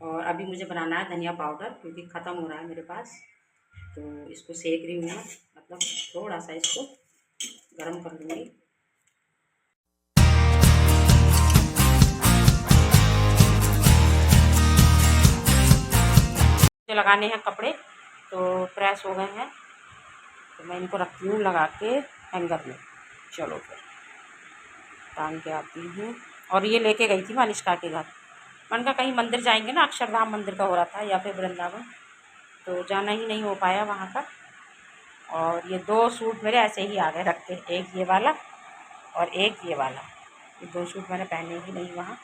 और अभी मुझे बनाना है धनिया पाउडर, क्योंकि ख़त्म हो रहा है मेरे पास। तो इसको सेक रही हूँ मैं, मतलब थोड़ा सा इसको गरम कर लूँगी। मुझे लगाने हैं कपड़े, तो प्रेस हो गए हैं, तो मैं इनको रखती हूँ लगा के हैंगर में। चलो फिर टांग के आती हूँ। और ये लेके गई थी मैं अनिष्का के घर। मैंने कहा कहीं मंदिर जाएंगे ना, अक्षरधाम मंदिर का हो रहा था या फिर वृंदावन, तो जाना ही नहीं हो पाया वहाँ का। और ये 2 सूट मेरे ऐसे ही आ गए रख के, एक ये वाला और एक ये वाला। ये 2 सूट मैंने पहने ही नहीं वहाँ,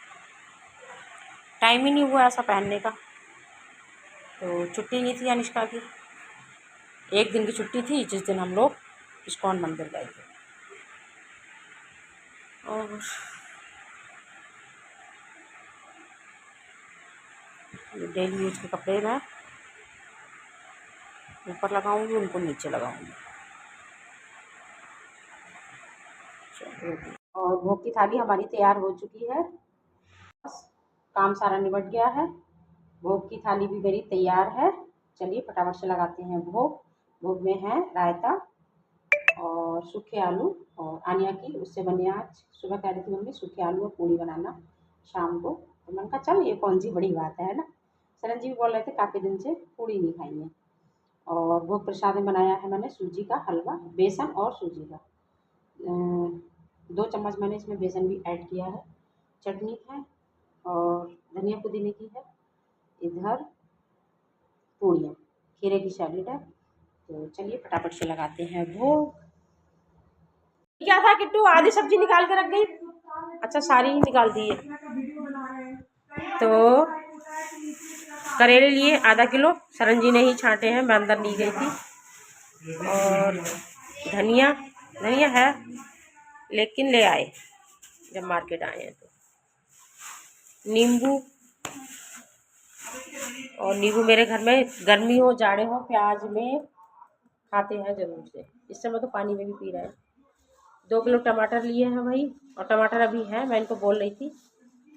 टाइम ही नहीं हुआ ऐसा पहनने का। तो छुट्टी नहीं थी अनिष्का की, एक दिन की छुट्टी थी जिस दिन हम लोग इस्कॉन मंदिर गए थे। और ये डेली यूज के कपड़े मैं ऊपर लगाऊंगी, उनको नीचे लगाऊंगी। और भोग की थाली हमारी तैयार हो चुकी है, बस काम सारा निपट गया है। भोग की थाली भी मेरी तैयार है। चलिए फटाफट से लगाते हैं भोग। भोग में है रायता और सूखे आलू, और आनिया की उससे बने, आज सुबह कह रही थी मम्मी सूखे आलू और पूड़ी बनाना शाम को, तो मैंने कहा चल ये कौन सी बड़ी बात है ना। सरन जी भी बोल रहे थे काफ़ी दिन से पूड़ी नहीं खाई है। और भोग प्रसाद में बनाया है मैंने सूजी का हलवा, बेसन और सूजी का। 2 चम्मच मैंने इसमें बेसन भी ऐड किया है। चटनी है और धनिया पुदीने की है। इधर पूड़ियाँ, खीरे की सैलेड है। तो चलिए फटाफट से लगाते हैं भोग। क्या था किट्टू, आधी सब्जी निकाल के रख गई? अच्छा सारी ही निकाल दी है। तो करेले लिए आधा किलो, सरन जी ने ही छांटे हैं, मैं अंदर नहीं गई थी। और धनिया है लेकिन ले आए जब मार्केट आए हैं। तो नींबू, और नींबू मेरे घर में गर्मी हो जाड़े हो प्याज में खाते हैं ज़रूर से। इस समय तो पानी में भी पी रहे हैं। 2 किलो टमाटर लिए हैं भाई, और टमाटर अभी है, मैं इनको बोल रही थी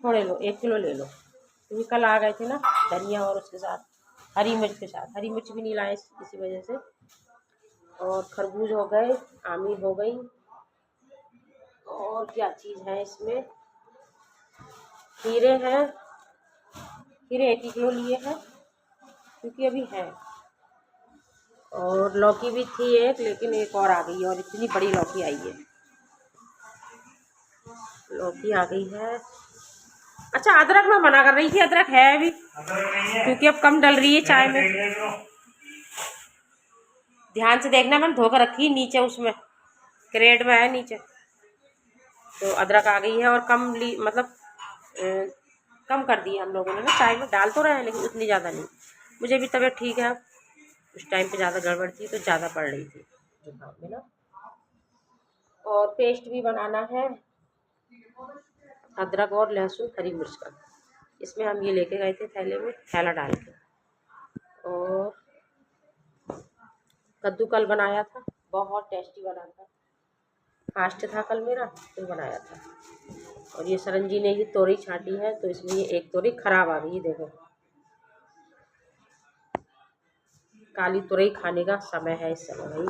थोड़े लो, 1 किलो ले लो, क्योंकि कल आ गए थे ना धनिया और उसके साथ हरी मिर्च के साथ। हरी मिर्च भी नहीं लाए इसी वजह से। और खरबूज हो गए, आमी हो गई, और क्या चीज़ है इसमें, खीरे हैं, खीरे 1 किलो लिए हैं क्योंकि अभी है। और लौकी भी थी एक, लेकिन एक और आ गई है, और इतनी बड़ी लौकी आई है, लौकी आ गई है। अच्छा अदरक मैं मना कर रही थी, अदरक है अभी क्योंकि अब कम डल रही है चाय में। ध्यान से देखना, मैंने धोकर रखी नीचे, उसमें क्रेट में है नीचे। तो अदरक आ गई है, और कम मतलब कम कर दी है हम लोगों ने ना, चाय में डाल तो रहे हैं लेकिन उतनी ज़्यादा नहीं। मुझे भी तबीयत ठीक है, उस टाइम पे ज़्यादा गड़बड़ थी तो ज़्यादा पड़ रही थी जुकाम में ना। और पेस्ट भी बनाना है अदरक और लहसुन हरी मिर्च का। इसमें हम ये लेके गए थे थैले में, थैला डाल के। और कद्दू कल बनाया था, बहुत टेस्टी बना था, फास्ट था कल मेरा तो बनाया था। और ये सरन जी ने ये तोरई छांटी है, तो इसमें ये एक तोरई खराब आ गई, देखो। काली तोरई खाने का समय है इस समय भाई,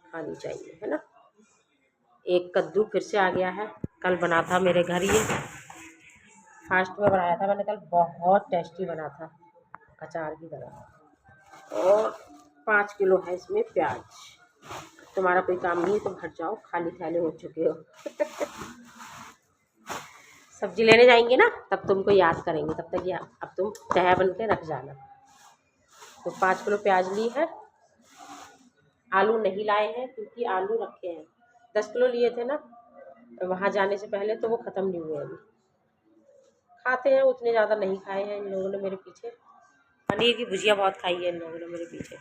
खानी चाहिए है ना। एक कद्दू फिर से आ गया है, कल बना था मेरे घर, ये फास्ट में बनाया था मैंने कल, बहुत टेस्टी बना था अचार की तरह। और 5 किलो है इसमें प्याज। तुम्हारा कोई काम नहीं है, तुम हट जाओ, खाली थैले हो चुके हो। सब्जी लेने जाएंगे ना तब तुमको याद करेंगे, तब तक अब तुम तह बन के रख जाना। तो 5 किलो प्याज ली है। आलू नहीं लाए हैं क्योंकि आलू रखे हैं, 10 किलो लिए थे ना वहाँ जाने से पहले, तो वो ख़त्म नहीं हुए अभी। खाते हैं उतने ज़्यादा नहीं खाए हैं इन लोगों ने मेरे पीछे। पनीर की भुजिया बहुत खाई है इन लोगों ने मेरे पीछे।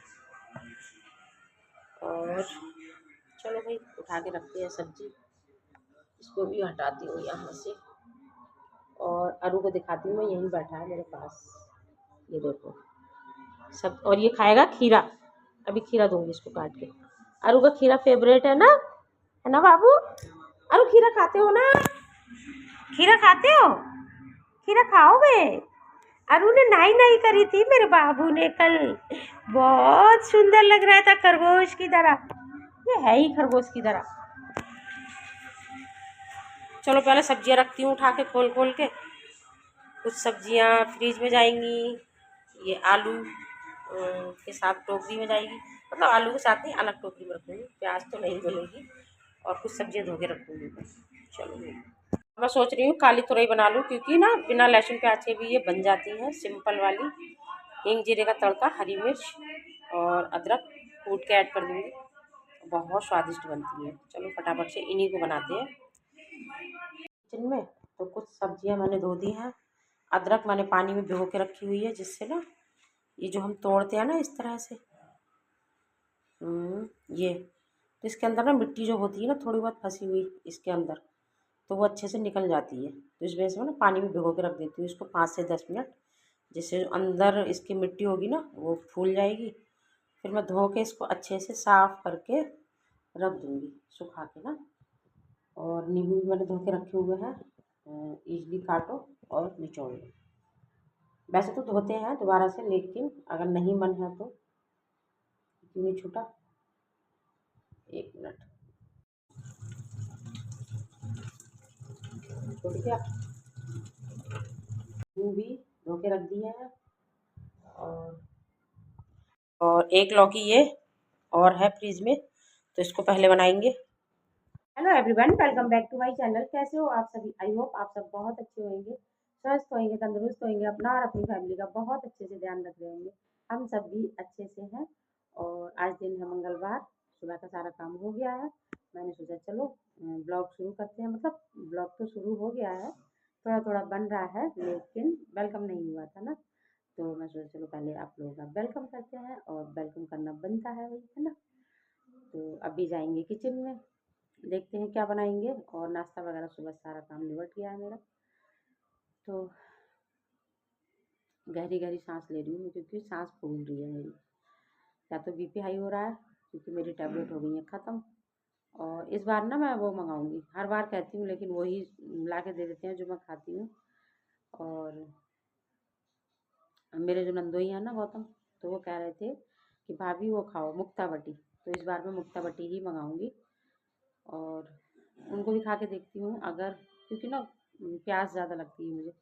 और चलो भाई उठा के रखते हैं सब्जी, इसको भी हटाती हूँ यहाँ से। और अरू को दिखाती हूँ, मैं यहीं बैठा है मेरे पास, ये देखो सब। और ये खाएगा खीरा, अभी खीरा दूंगी इसको काट के। अरू का खीरा फेवरेट है ना बाबू? अरू खीरा खाते हो ना? खीरा खाते हो? खीरा खाओगे? अरु ने नाई नाई करी थी मेरे बाबू ने कल, बहुत सुंदर लग रहा था खरगोश की तरह। ये है ही खरगोश की तरह। चलो पहले सब्जियां रखती हूँ उठा के खोल खोल के। कुछ सब्जियां फ्रीज में जाएंगी, ये आलू के साथ टोकरी में जाएगी, मतलब आलू के साथ नहीं अलग टोकरी में रखूँगी, प्याज तो नहीं मिलेगी, और कुछ सब्जियां धो के रखूँगी। चलो मैं सोच रही हूँ काली तुरई बना लूँ, क्योंकि ना बिना लहसुन प्याज के भी ये बन जाती है सिंपल वाली। हींग जीरे का तड़का, हरी मिर्च और अदरक कूट के ऐड कर दूँगी, बहुत स्वादिष्ट बनती है। चलो फटाफट से इन्हीं को बनाते हैं। किचन में तो कुछ सब्जियां मैंने धो दी हैं। अदरक मैंने पानी में भिगो के रखी हुई है, जिससे ना ये जो हम तोड़ते हैं ना इस तरह से, ये तो इसके अंदर ना मिट्टी जो होती है ना थोड़ी बहुत फंसी हुई इसके अंदर, तो वो अच्छे से निकल जाती है। तो इस वजह से मैं ना पानी में भिगो के रख देती हूँ इसको 5 से 10 मिनट, जिससे अंदर इसकी मिट्टी होगी ना वो फूल जाएगी। फिर मैं धो के इसको अच्छे से साफ़ करके रख दूँगी सुखा के ना। और नींबू भी मैंने धो के रखे हुए हैं, ईज़िली काटो और निचोड़ लो। वैसे तो धोते हैं दोबारा से, लेकिन अगर नहीं मन है तो क्यों नहीं छूटा। 1 मिनट, छूट गया। नींबू भी धो के रख दिया है, और एक लौकी ये और है फ्रीज में, तो इसको पहले बनाएंगे। Hello everyone, welcome back to my channel. कैसे हो आप सभी? आई होप आप सब बहुत अच्छे होंगे, स्वस्थ होंगे, तंदुरुस्त होंगे, अपना और अपनी फैमिली का बहुत अच्छे से ध्यान रख रहे होंगे। हम सब भी अच्छे से हैं। और आज दिन है मंगलवार, सुबह का सारा काम हो गया है। मैंने सोचा चलो ब्लॉग शुरू करते हैं, मतलब ब्लॉग तो शुरू हो गया है, थोड़ा थोड़ा बन रहा है, लेकिन वेलकम नहीं हुआ था ना, तो मैं सोचा चलो पहले आप लोगों का वेलकम करते हैं, और वेलकम करना बनता है वही, है ना। तो अभी जाएंगे किचन में, देखते हैं क्या बनाएंगे। और नाश्ता वगैरह सुबह सारा काम निबट गया है मेरा। तो गहरी गहरी सांस ले रही हूँ क्योंकि सांस फूल रही है मेरी, या तो बीपी हाई हो रहा है, क्योंकि मेरी टैबलेट हो गई है ख़त्म। और इस बार ना मैं वो मंगाऊंगी, हर बार कहती हूँ लेकिन वही ला के दे देते हैं जो मैं खाती हूँ। और मेरे जो नंदोई हैं ना गौतम, तो वो कह रहे थे कि भाभी वो खाओ मुक्ता बटी, तो इस बार मैं मुक्ता बटी ही मंगाऊंगी। और उनको भी खा के देखती हूँ अगर, क्योंकि ना प्यास ज़्यादा लगती है मुझे,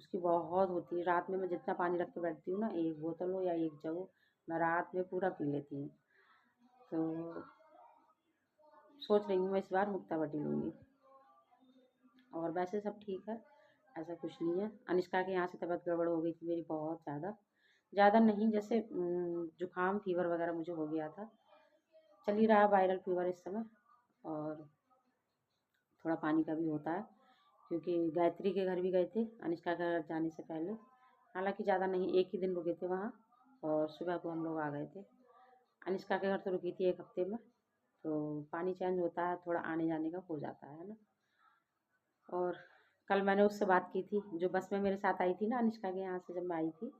उसकी बहुत होती है। रात में मैं जितना पानी रख के बैठती हूँ ना, 1 बोतल हो या 1 जग हो, मैं रात में पूरा पी लेती हूँ। तो सोच रही हूँ मैं इस बार मुक्ता बटी लूँगी। और वैसे सब ठीक है, ऐसा कुछ नहीं है। अनिष्का के यहाँ से तबीयत गड़बड़ हो गई थी मेरी बहुत ज़्यादा, ज़्यादा नहीं, जैसे जुकाम फीवर वगैरह मुझे हो गया था, चल ही रहा वायरल फीवर इस समय। और थोड़ा पानी का भी होता है, क्योंकि गायत्री के घर भी गए थे अनिष्का के घर जाने से पहले, हालांकि ज़्यादा नहीं, 1 ही दिन रुके थे वहाँ, और सुबह को हम लोग आ गए थे। अनिष्का के घर तो रुकी थी 1 हफ्ते में, तो पानी चेंज होता है, थोड़ा आने जाने का हो जाता है ना। और कल मैंने उससे बात की थी, जो बस में मेरे साथ आई थी ना अनिष्का के यहाँ से जब मैं आई थी,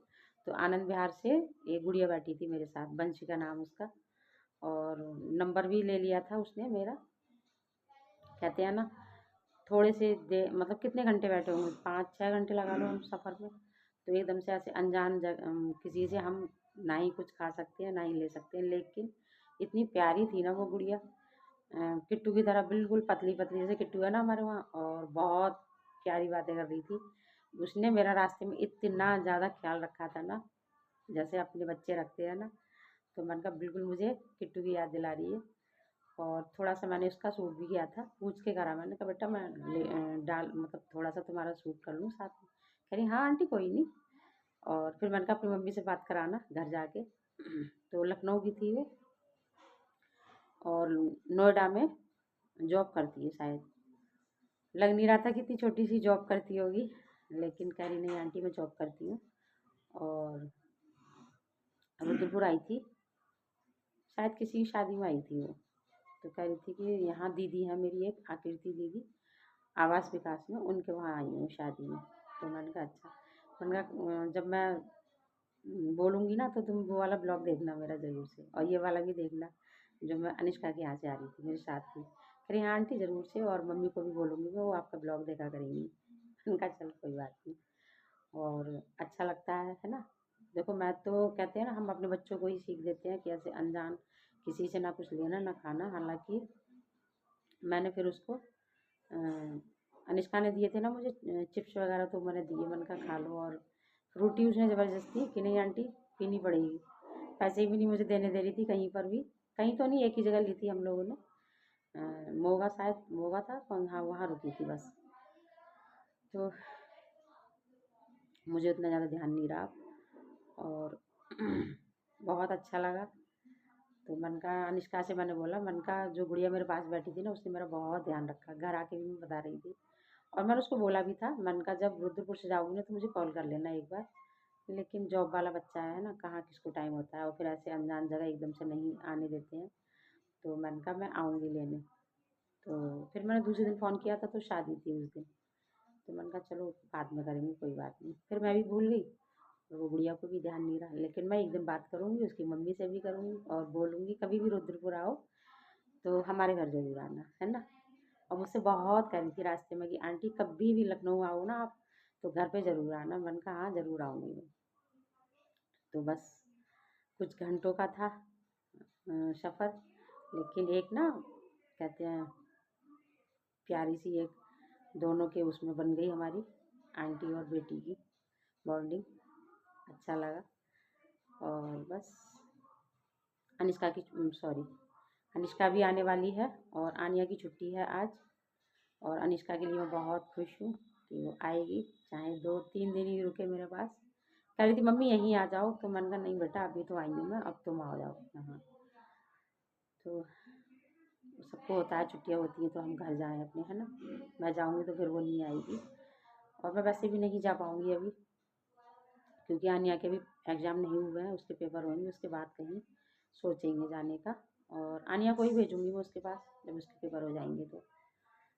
तो आनंद विहार से एक गुड़िया बैठी थी मेरे साथ, बंशी का नाम उसका, और नंबर भी ले लिया था उसने मेरा। कहते हैं ना थोड़े से दे, मतलब कितने घंटे बैठे होंगे, 5-6 घंटे लगा लो हम सफ़र में, तो एकदम से ऐसे अनजान किसी से हम ना ही कुछ खा सकते हैं ना ही ले सकते हैं, लेकिन इतनी प्यारी थी ना वो गुड़िया, किट्टू की तरह, बिल्कुल पतली पतली, जैसे किट्टू है ना हमारे वहाँ, और बहुत प्यारी बातें कर रही थी। उसने मेरा रास्ते में इतना ज़्यादा ख्याल रखा था ना, जैसे अपने बच्चे रखते हैं ना, तो मन का बिल्कुल मुझे किट्टू की याद दिला रही है। और थोड़ा सा मैंने उसका सूट भी किया था, पूछ के करा, मैंने कहा बेटा मैं डाल, मतलब थोड़ा सा तुम्हारा सूट कर लूँ साथ में, कह रही हाँ आंटी कोई नहीं। और फिर मैंने कहा अपनी मम्मी से बात कराना घर जाके, तो लखनऊ की थी वो, और नोएडा में जॉब करती है शायद, लग नहीं रहा था कि इतनी छोटी सी जॉब करती होगी, लेकिन कह रही नहीं आंटी मैं जॉब करती हूँ। और रुद्रपुर आई थी, शायद किसी की शादी में आई थी वो, तो कह रही थी कि यहाँ दीदी है मेरी एक आकृति दीदी, आवास विकास में, उनके वहाँ आई हूँ शादी में। तो मैंने कहा अच्छा, मैंने कहा जब मैं बोलूँगी ना तो तुम वो वाला ब्लॉग देखना मेरा ज़रूर से, और ये वाला भी देखना जो मैं अनिष्का के यहाँ से आ रही थी मेरे साथ थी। कह रही हाँ आंटी ज़रूर से, और मम्मी को भी बोलूँगी मैं, वो आपका ब्लॉग देखा करेंगी। मैंने कहा चल कोई बात नहीं। और अच्छा लगता है ना। देखो मैं तो कहते हैं ना, हम अपने बच्चों को ही सीख देते हैं कि ऐसे अनजान किसी से ना कुछ लेना ना खाना। हालांकि मैंने फिर उसको अनिष्का ने दिए थे ना मुझे चिप्स वगैरह, तो मैंने दिए, मैंने कहा खा लो। और फ्रूटी उसने ज़बरदस्ती कि नहीं आंटी पीनी पड़ेगी, पैसे भी नहीं मुझे देने दे रही थी कहीं पर भी। कहीं तो नहीं, एक ही जगह ली थी हम लोगों ने, मोगा, शायद मोगा था, हाँ वहाँ रुकी थी बस। तो मुझे उतना ज़्यादा ध्यान नहीं रहा और बहुत अच्छा लगा। तो मन का अनिष्का से मैंने बोला, मन का जो गुड़िया मेरे पास बैठी थी ना, उसने मेरा बहुत ध्यान रखा, घर आके भी मैं बता रही थी। और मैंने उसको बोला भी था, मन का जब रुद्रपुर से जाऊँगी ना तो मुझे कॉल कर लेना एक बार। लेकिन जॉब वाला बच्चा है ना, कहाँ किसको टाइम होता है, और फिर ऐसे अनजान जगह एकदम से नहीं आने देते हैं। तो मैंने कहा मैं आऊँगी लेने। तो फिर मैंने दूसरे दिन फ़ोन किया था तो शादी थी उस दिन। तो मैंने कहा चलो बाद में करेंगे, कोई बात नहीं। फिर मैं भी भूल गई और वो गुड़िया को भी ध्यान नहीं रहा। लेकिन मैं एक दिन बात करूँगी, उसकी मम्मी से भी करूँगी और बोलूँगी कभी भी रुद्रपुर आओ तो हमारे घर ज़रूर आना, है ना। और मुझसे बहुत कह रही थी रास्ते में कि आंटी कभी भी लखनऊ आओ ना आप तो घर पे ज़रूर आना। मैंने कहा हाँ ज़रूर आऊँगी मैं। तो बस कुछ घंटों का था सफ़र, लेकिन एक ना कहते हैं प्यारी सी एक दोनों के उसमें बन गई हमारी आंटी और बेटी की बॉन्डिंग। अच्छा लगा। और बस अनिष्का की सॉरी अनिष्का भी आने वाली है और आनिया की छुट्टी है आज। और अनिष्का के लिए मैं बहुत खुश हूँ कि वो आएगी, चाहे 2-3 दिन ही रुके मेरे पास। कह रही थी मम्मी यहीं आ जाओ, तो मैंने कहा नहीं बेटा अभी तो आई हूँ मैं, अब तुम आ जाओ यहाँ। तो सबको होता है छुट्टियाँ होती हैं तो हम घर जाएँ अपने, है ना। मैं जाऊँगी तो फिर वो नहीं आएगी और मैं वैसे भी नहीं जा पाऊँगी अभी, क्योंकि आनिया के भी एग्ज़ाम नहीं हुए हैं, उसके पेपर होंगे, उसके बाद कहीं सोचेंगे जाने का। और आनिया को ही भेजूँगी मैं उसके पास जब उसके पेपर हो जाएंगे। तो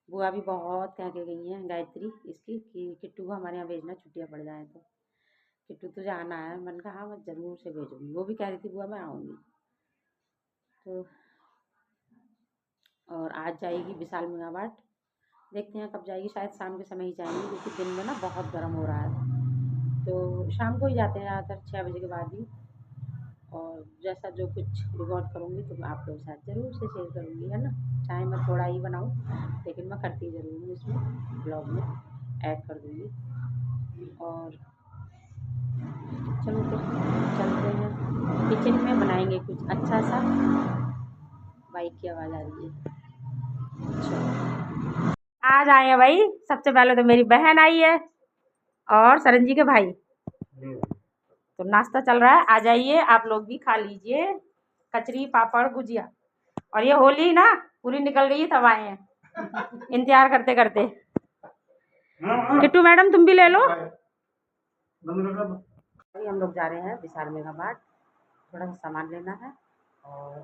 बुआ भी बहुत कह के गई हैं गायत्री इसकी कि किट्टू को हमारे यहाँ भेजना, छुट्टियाँ पड़ जाएँ तो। किट्टू तुझे आना है? मैंने कहा हाँ मैं ज़रूर से भेजूँगी। वो भी कह रही थी बुआ मैं आऊँगी। तो और आज जाएगी विशाल मेगामार्ट, देखते हैं कब जाएगी, शायद शाम के समय ही जाएंगी क्योंकि दिन में ना बहुत गर्म हो रहा है। तो शाम को ही जाते हैं ज़्यादातर, 6 बजे के बाद ही। और जैसा जो कुछ रिकॉर्ड करूँगी तो मैं आप लोगों के साथ ज़रूर से शेयर करूँगी, है ना। चाहे मैं थोड़ा ही बनाऊँ लेकिन मैं करती ज़रूर हूँ, इसमें ब्लॉग में ऐड कर दूँगी। और चलो फिर चलते हैं किचन में, बनाएंगे कुछ अच्छा सा। बाइक की आवाज़ आ रही है। चलो आज आए हैं भाई, सबसे पहले तो मेरी बहन आई है और सरन जी के भाई। तो नाश्ता चल रहा है, आ जाइए आप लोग भी खा लीजिए कचरी पापड़ गुजिया। और ये होली ना पूरी निकल गई तब आए हैं इंतजार करते करते। किट्टू मैडम तुम भी ले लो। अभी हम लोग जा रहे हैं विशाल मेगा मार्ट, थोड़ा सा सामान लेना है और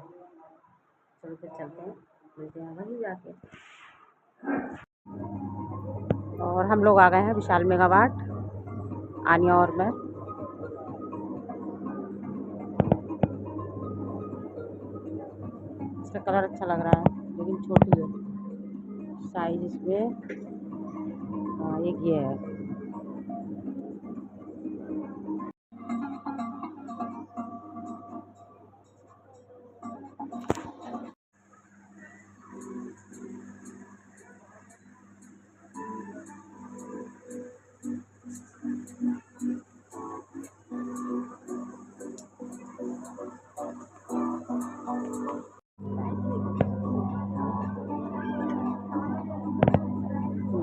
चलो फिर चलते हैं, मिलते हैं वहीं जाके। और हम लोग आ गए हैं विशाल मेगा मार्ट, आनिया और मैं। इसका कलर अच्छा लग रहा है लेकिन छोटी है साइज इसमें। हाँ एक ये है।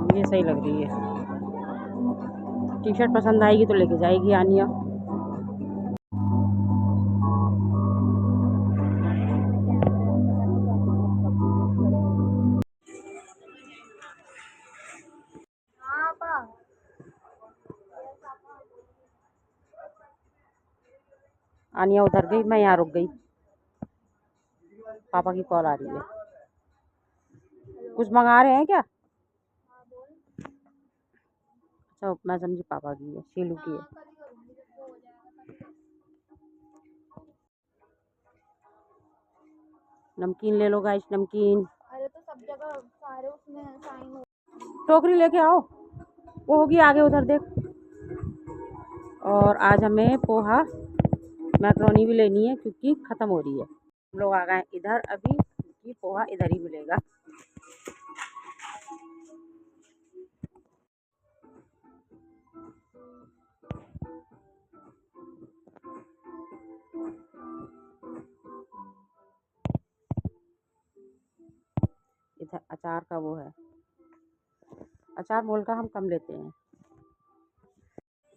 ये सही लग रही है, टी शर्ट पसंद आएगी तो लेके जाएगी आनिया। आनिया उधर गई, मैं यहाँ रुक गई, पापा की कॉल आ रही है। कुछ मंगा रहे हैं क्या? अच्छा मैं समझी पापा की है, शीलू की है। नमकीन ले लो गाइस, नमकीन। अरे तो सब जगह सारे उसमें साइन हो। टोकरी लेके आओ, वो होगी आगे उधर देख। और आज हमें पोहा मैक्रोनी भी लेनी है क्योंकि ख़त्म हो रही है। हम लोग आ गए इधर अभी क्योंकि पोहा इधर ही मिलेगा। इधर अचार का वो है, अचार मोल का हम कम लेते हैं।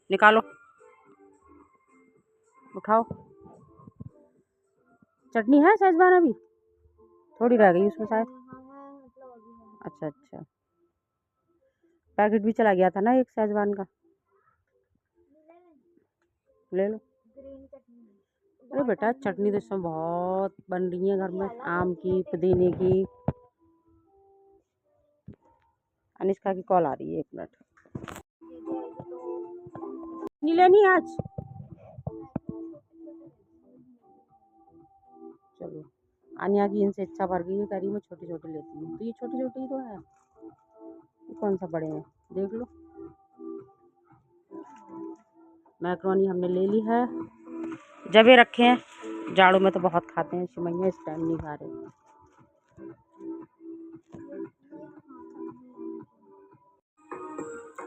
निकालो, उठाओ। चटनी है सेजवान? अभी थोड़ी रह गई उसमें शायद। अच्छा अच्छा, पैकेट भी चला गया था ना एक सेजवान का, ले लो। अरे बेटा चटनी तो इसमें बहुत बन रही है घर में, आम की, पुदीने की। अनिष्का की कॉल आ रही है, 1 मिनट। नहीं लेनी आज? चलो, आनिया की इनसे इच्छा भर गई है, कह रही मैं छोटे छोटे लेती हूँ। तो ये छोटे छोटे ही तो है, ये कौन सा बड़े हैं, देख लो। मैक्रोनी हमने ले ली है, जबे रखे हैं। जाड़ों में तो बहुत खाते हैं शिमैया, इस टाइम नहीं खा रहे।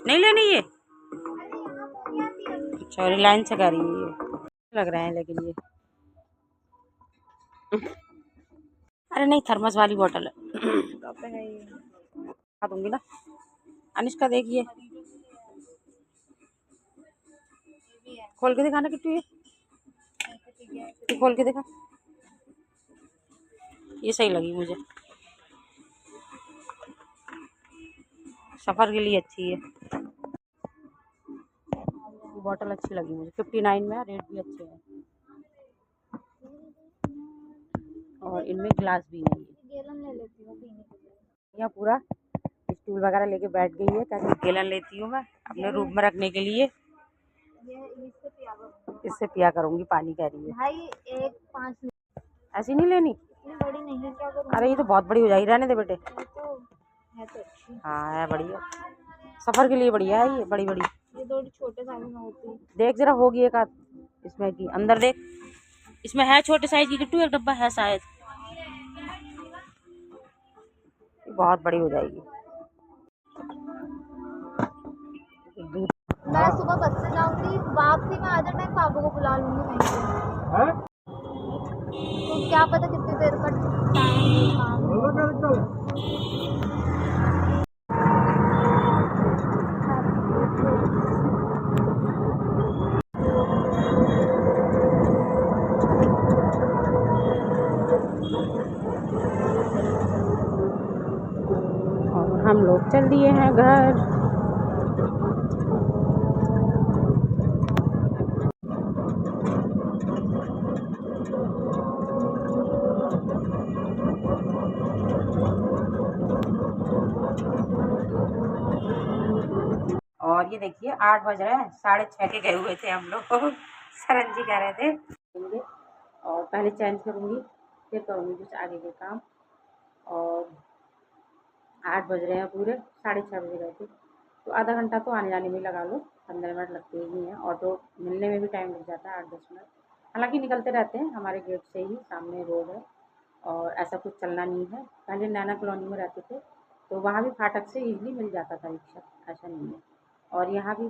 नहीं लेनी ये? अच्छा, रिलायंस से कह रही है ये, लग रहे हैं लेकिन ये अरे नहीं, थर्मस वाली बोतल है। खा दूंगी ना। अनिष्का देखिए, खोल के दिखाना किट्टू, ये खोल के दिखा। ये सही लगी मुझे, सफ़र के लिए अच्छी है। बॉटल अच्छी लगी मुझे, 59 में, रेट भी अच्छे हैं और इनमें ग्लास भी है। यहाँ पूरा स्टूल वगैरह लेके बैठ गई है, कैसे गैलन लेती हूँ मैं अपने रूम में रखने के लिए। इससे पिया करूँगी पानी, कह रही है भाई। 1-5 ऐसी नहीं लेनी, बड़ी नहीं, क्या करूँ? अरे ये तो बहुत बड़ी हो जाएगी, रहने दे बेटे। तो है तो अच्छी, हाँ है बढ़िया, सफ़र के लिए बढ़िया है ये, बड़ी बड़ी। ये थोड़ी छोटे साइज में होती है। देख जरा, होगी एक आध इसमें की, अंदर देख, इसमें है छोटे साइज की किट्टू, एक डब्बा है शायद। बहुत बड़ी हो जाएगी। मैं सुबह बस से जाऊंगी, वापसी में आधे टाइम पापा को बुला लूंगी वहीं से। तो क्या पता कितनी देर का टाइम। और हम लोग चल दिए हैं घर। और ये देखिए 8 बज रहे हैं, 6:30 के गए हुए थे हम लोग। सरन जी कह रहे थे और पहले चेंज करूँगी फिर करूँगी कुछ आगे के काम। और 8 बज रहे हैं पूरे, 6:30 बजे गए थे, तो आधा घंटा तो आने जाने में लगा लो, 15 मिनट लगते ही हैं। ऑटो मिलने में भी टाइम लग जाता है, 8-10 मिनट। हालांकि निकलते रहते हैं, हमारे गेट से ही सामने रोड है और ऐसा कुछ चलना नहीं है। पहले नैना कॉलोनी में रहते थे तो वहाँ भी फाटक से ईज़िली मिल जाता था रिक्शा, ऐसा नहीं है। और यहाँ भी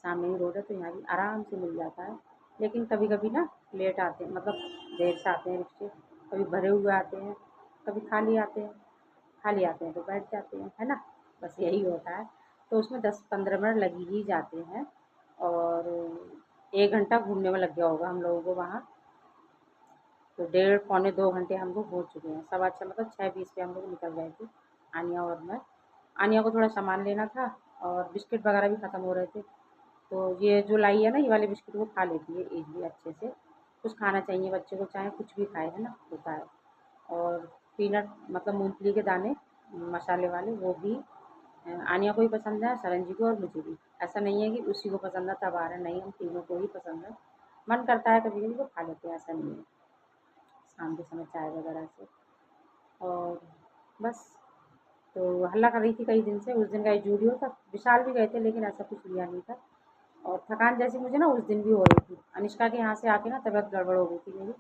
सामने ही रोड है तो यहाँ भी आराम से मिल जाता है। लेकिन कभी कभी ना लेट आते हैं, मतलब देर से आते हैं रिक्शे, कभी भरे हुए आते हैं, कभी खाली आते हैं। खाली आते हैं तो बैठ जाते हैं, है ना, बस यही होता है। तो उसमें 10-15 मिनट लग ही जाते हैं और 1 घंटा घूमने में लग गया होगा हम लोगों को वहाँ। तो 1.5-पौने 2 घंटे हम लोग हो चुके हैं। 6:15 मतलब 6:20 पे हम लोग निकल गए थे, आनिया और मैं। आनिया को थोड़ा सामान लेना था और बिस्किट वगैरह भी ख़त्म हो रहे थे। तो ये जो लाई है ना, ये वाले बिस्किट वो खा लेती है ईज़िली अच्छे से। कुछ खाना चाहिए बच्चे को, चाहे कुछ भी खाए, है ना, होता है। और पीनट मतलब मूँगफली के दाने मसाले वाले, वो भी आनिया को ही पसंद है, सरन जी को और मुझे भी। ऐसा नहीं है कि उसी को पसंद है तब आ रहा है, नहीं, हम तीनों को ही पसंद है। मन करता है कभी कभी तो खा लेते हैं, ऐसा नहीं है, शाम के समय चाय वगैरह से। और बस, तो हल्ला कर रही थी कई दिन से, उस दिन गए जूडियो तक, विशाल भी गए थे लेकिन ऐसा कुछ लिया नहीं था। और थकान जैसी मुझे ना उस दिन भी हो रही थी। अनुष्का के यहाँ से आके ना तबीयत गड़बड़ हो गई थी मेरी,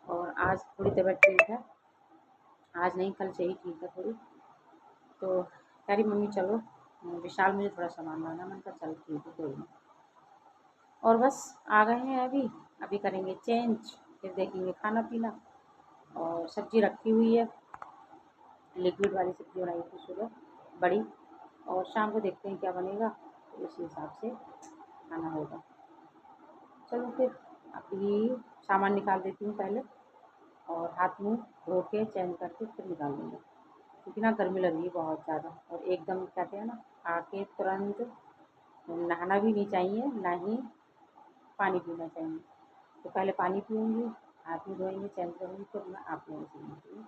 और आज थोड़ी तबीयत ठीक है। आज नहीं, कल से ही ठीक है थोड़ी। तो कह रही मम्मी चलो विशाल, मुझे थोड़ा सामान लाना। मैंने कहा चल ठीक है कोई नहीं। और बस आ गए हैं अभी। अभी करेंगे चेंज, फिर देखेंगे खाना पीना। और सब्ज़ी रखी हुई है, लिक्विड वाली सब्ज़ी बनाई थी सुबह बड़ी, और शाम को देखते हैं क्या बनेगा, तो उसी हिसाब से खाना होगा। चलो फिर अभी सामान निकाल देती हूँ पहले, और हाथ मुँह धो के चेंज करके फिर निकाल लूँगी, क्योंकि ना गर्मी लग रही है बहुत ज़्यादा। और एकदम कहते हैं ना, आके तुरंत नहाना भी नहीं चाहिए, ना ही पानी पीना चाहिए। तो पहले पानी पीऊँगी, हाथ मुँह धोएंगे, चेंज करूँगी, फिर मैं आप लोगों से मिलती हूँ।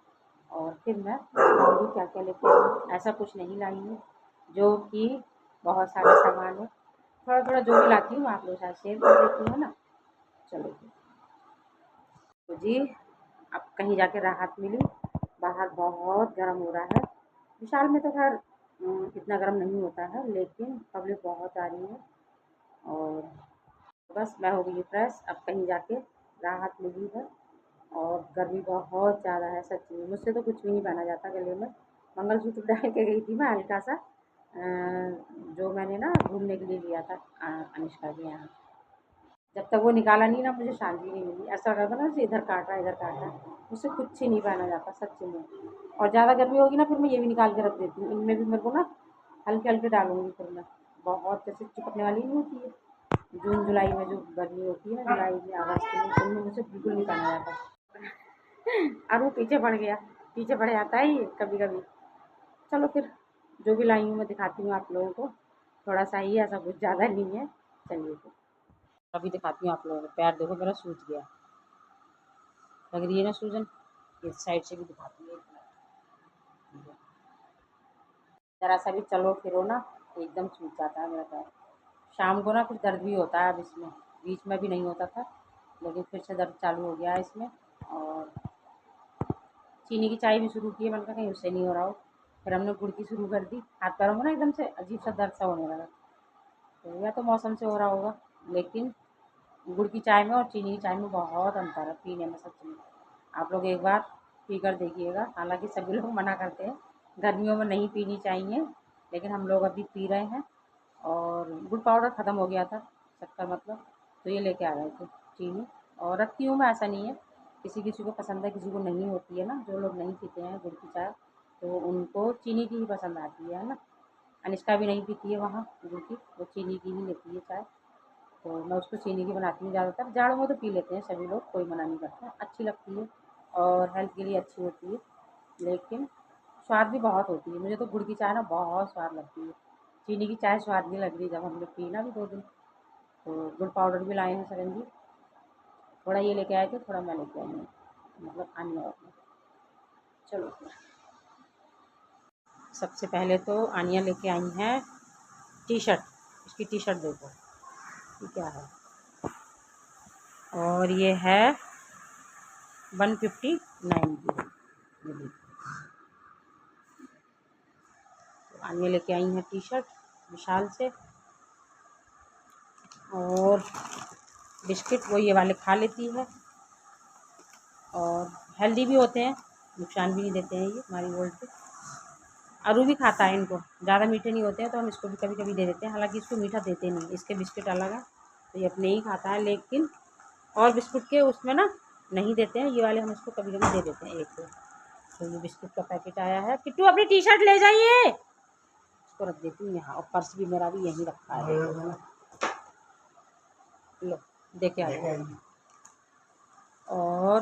और फिर मैं बताऊँगी क्या क्या लेके आई हूँ। ऐसा कुछ नहीं लाई हूँ जो कि बहुत सारा सामान है, थोड़ा थोड़ा जो भी लाती हूँ आप लोगों के साथ शेयर कर देती हूँ ना। चलो तो जी, अब कहीं जाके राहत मिली। बाहर बहुत गर्म हो रहा है। विशाल में तो खैर इतना गर्म नहीं होता है, लेकिन पब्लिक बहुत आ रही है। और बस मैं हो गई फ्रेश, अब कहीं जाके राहत मिली है। और गर्मी बहुत ज़्यादा है सच में, मुझसे तो कुछ भी नहीं पहना जाता गले में। मंगलसूत्र डाल के गई थी मैं हल्का सा, जो मैंने ना घूमने के लिए लिया था अनुष्का के यहाँ। जब तक वो निकाला नहीं ना, मुझे शांति नहीं मिली। ऐसा लग रहा था ना जैसे इधर काट रहा है इधर काट रहा है। मुझसे कुछ ही नहीं पहना जाता सच में। और ज़्यादा गर्मी होगी ना, फिर मैं ये भी निकाल के रख देती हूँ। इनमें भी मेरे को ना हल्के हल्के डालूंगी फिर मैं। बहुत जैसे चिपकने वाली नहीं होती है जून जुलाई में जो गर्मी होती है, जुलाई में अगस्त में, उनमें मुझे बिल्कुल नहीं पहना जाता। और वो पीछे पड़ गया, पीछे पड़ जाता है ये कभी कभी। चलो फिर जो भी लाई हूँ मैं दिखाती हूँ आप लोगों को। थोड़ा सा ही, ऐसा कुछ ज़्यादा नहीं है। चलिए फिर अभी दिखाती हूँ आप लोगों को। पैर देखो मेरा सूज गया, लग रही है ना सूजन। इस साइड से भी दिखाती हूँ, जरा सा भी चलो फिरो ना एकदम सूज जाता है मेरा पैर। शाम को ना कुछ दर्द भी होता है अब इसमें, बीच में भी नहीं होता था, लेकिन फिर से दर्द चालू हो गया है इसमें। और चीनी की चाय भी शुरू की है, मैंने कहा कहीं उससे नहीं हो रहा हो। फिर हमने गुड़ की शुरू कर दी। हाथ पैरों में ना एकदम से अजीब सा दर्द सा होने लगा, तो या तो मौसम से हो रहा होगा। लेकिन गुड़ की चाय में और चीनी की चाय में बहुत अंतर है पीने में सच में। आप लोग एक बार पी कर देखिएगा। हालांकि सभी लोग मना करते हैं गर्मियों में नहीं पीनी चाहिए, लेकिन हम लोग अभी पी रहे हैं। और गुड़ पाउडर ख़त्म हो गया था, शक्कर मतलब, तो ये लेके आ गए थे चीनी। और रखती हूँ मैं, ऐसा नहीं है। किसी किसी को पसंद है, किसी को नहीं होती है ना। जो लोग नहीं पीते हैं गुड़ की चाय, तो उनको चीनी की ही पसंद आती है ना। अनुष्का भी नहीं पीती है वहाँ गुड़ की, वो चीनी की ही लेती है चाय। तो मैं उसको चीनी की बनाती हूँ ज़्यादातर। जाड़ों में तो पी लेते हैं सभी लोग, कोई मना नहीं करता, अच्छी लगती है और हेल्थ के लिए अच्छी होती है। लेकिन स्वाद भी बहुत होती है। मुझे तो गुड़ की चाय ना बहुत स्वाद लगती है, चीनी की चाय स्वाद नहीं लग रही। जब हमने पी ना भी 2 दिन, तो गुड़ पाउडर भी लाए हैं सरन जी। थोड़ा ये लेके आए थे, थोड़ा मैं लेके आई हूँ, मतलब आनी और में। चलो सबसे पहले तो आनिया लेके आई हैं टी शर्ट। इसकी टी शर्ट देखो ये क्या है, और ये है 159 की। ये देखो, तो आनिया लेके आई हैं टी शर्ट विशाल से। और बिस्किट वो ये वाले खा लेती है, और हेल्दी भी होते हैं, नुकसान भी नहीं देते हैं ये हमारी गोल्ड पे। आरू भी खाता है इनको, ज़्यादा मीठे नहीं होते हैं, तो हम इसको भी कभी कभी दे देते हैं। हालांकि इसको मीठा देते नहीं, इसके बिस्किट अलग है, तो ये अपने ही खाता है। लेकिन और बिस्कुट के उसमें ना नहीं देते हैं, ये वाले हम इसको कभी कभी दे देते हैं एक को। तो ये बिस्कुट का पैकेट आया है। किट्टू अपनी टी शर्ट ले जाइए, इसको रख देती हूँ यहाँ। और पर्स भी मेरा भी यहीं रखा है, लो देखे आ गया। और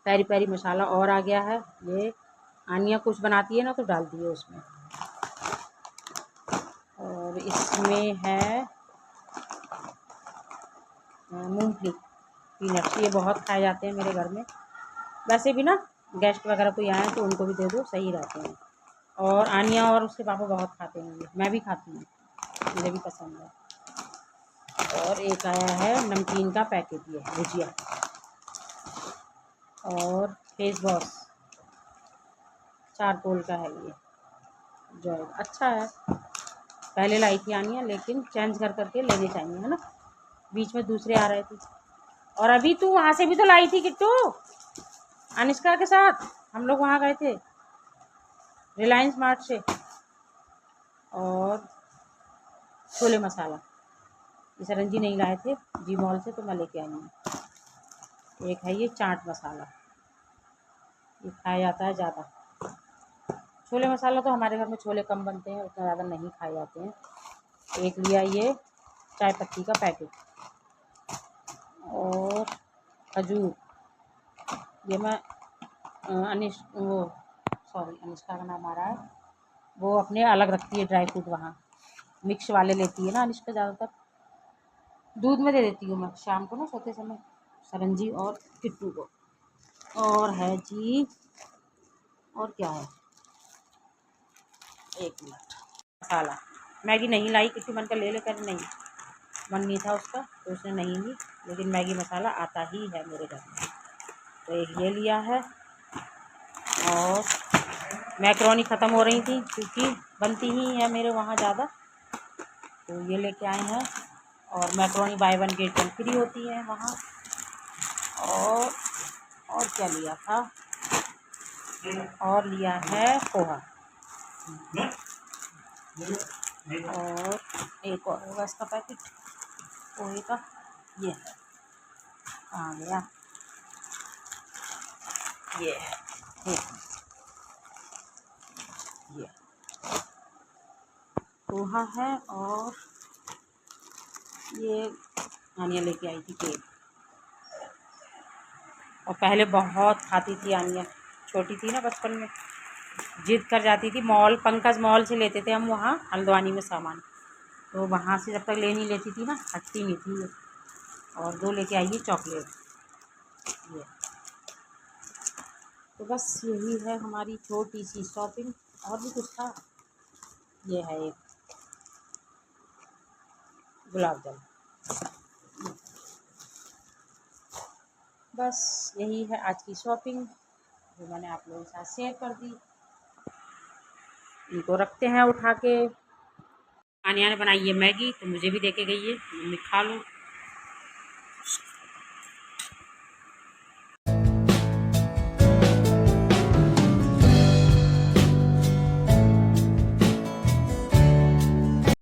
पेरी पेरी मसाला और आ गया है। ये आनिया कुछ बनाती है ना तो डालती है उसमें। और इसमें है मूंगफली, पीनट्स। ये बहुत खाए जाते हैं मेरे घर में। वैसे भी ना गेस्ट वगैरह कोई आए तो उनको भी दे दो, सही रहते हैं। और आनिया और उसके पापा बहुत खाते हैं ये, मैं भी खाती हूँ, मुझे भी पसंद है। और एक आया है नमकीन का पैकेट, ये भुजिया। और फेस वॉश चारकोल का है ये, जो अच्छा है। पहले लाई थी आनिया, लेकिन चेंज कर करके लेने चाहिए, है ना। बीच में दूसरे आ रहे थे। और अभी तू वहाँ से भी तो लाई थी किट्टू, अनिष्का के साथ हम लोग वहाँ गए थे रिलायंस मार्ट से। और छोले मसाला ये सरंजी नहीं लाए थे जी मॉल से, तो मैं लेके आई हूँ। एक है ये चाट मसाला, ये खाया जाता है ज़्यादा। छोले मसाला तो हमारे घर में छोले कम बनते हैं, उतना ज़्यादा नहीं खाए जाते हैं। एक लिया ये चाय पत्ती का पैकेट, और खजूर, ये मैं अनुष्का का नाम आ रहा है, वो अपने अलग रखती है ड्राई फ्रूट, वहाँ मिक्स वाले लेती है ना अनुष्का ज़्यादातर। दूध में दे देती हूँ मैं शाम को ना सोते समय, सरंजी और किट्टू को। और है जी, और क्या है, एक मिनट, मसाला। मैगी नहीं लाई किट्टू, मन का ले लेकर, नहीं मन नहीं था उसका तो उसने नहीं ली, लेकिन मैगी मसाला आता ही है मेरे घर में। तो एक ये लिया है, और मैक्रोनी ख़त्म हो रही थी क्योंकि बनती ही है मेरे वहाँ ज़्यादा, तो ये लेके आए हैं। और मैक्रोनी बाय 1 गेट 1 फ्री होती है वहाँ। और क्या लिया था, और लिया है पोहा, और एक और होगा इसका पैकेट पोहे का, ये है आ गया, ये है ये पोहा है। और ये आनिया लेके आई थी केक, और पहले बहुत खाती थी आनिया, छोटी थी ना बचपन में, जिद कर जाती थी। मॉल, पंकज मॉल से लेते थे हम वहाँ हल्द्वानी में सामान, तो वहाँ से जब तक ले नहीं लेती थी ना, हटती नहीं थी ये। और 2 लेके आई है चॉकलेट, ये। तो बस यही है हमारी छोटी सी शॉपिंग। और भी कुछ था, ये है एक गुलाब जामुन। बस यही है आज की शॉपिंग जो मैंने आप लोगों के साथ शेयर कर दी। इनको रखते हैं उठा के। आनिया ने बनाई है मैगी, तो मुझे भी दे के गई है, मम्मी खा लो।